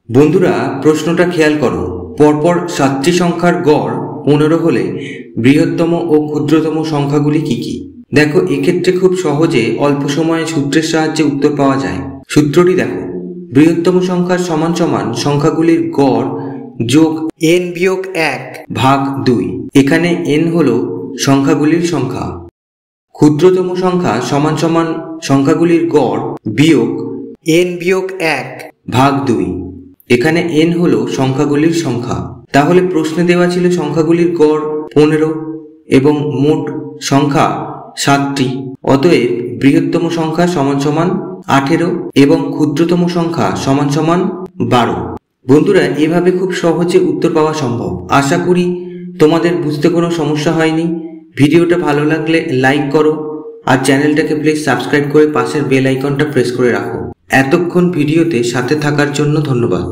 বন্ধুরা, প্রশ্নটা খেয়াল করো। পরপর 7টি সংখ্যার গড় 15 হলে বৃহত্তম ও ক্ষুদ্রতম সংখ্যাগুলি কি কি? দেখো, এক্ষেত্রে খুব সহজে অল্প সময়ে সূত্রের সাহায্যে উত্তর পাওয়া যায়। সূত্রটি দেখো, বৃহত্তম সংখ্যার সমান সমান সংখ্যাগুলির গড় যোগ n-1 ভাগ 2। এখানে n হলো সংখ্যাগুলির সংখ্যা। ক্ষুদ্রতম সংখ্যা সমান সমান সংখ্যাগুলির গড় বিয়োগ n-1 ভাগ 2। এখানে n হলো সংখ্যাগুলির সংখ্যা। তাহলে প্রশ্নে দেওয়া ছিল সংখ্যাগুলির গড় 15 এবং মোট সংখ্যা 7টি। অতএব বৃহত্তম সংখ্যা সমান সমান 18 এবং ক্ষুদ্রতম সংখ্যা সমান সমান 12। বন্ধুরা, এভাবে খুব সহজে উত্তর পাওয়া সম্ভব। আশা করি তোমাদের বুঝতে কোনো সমস্যা হয়নি। ভিডিওটা ভালো লাগলে লাইক করো আর চ্যানেলটাকে প্লিজ সাবস্ক্রাইব করে পাশের বেল আইকনটা প্রেস করে রাখো। এতক্ষণ ভিডিওতে সাথে থাকার জন্য ধন্যবাদ।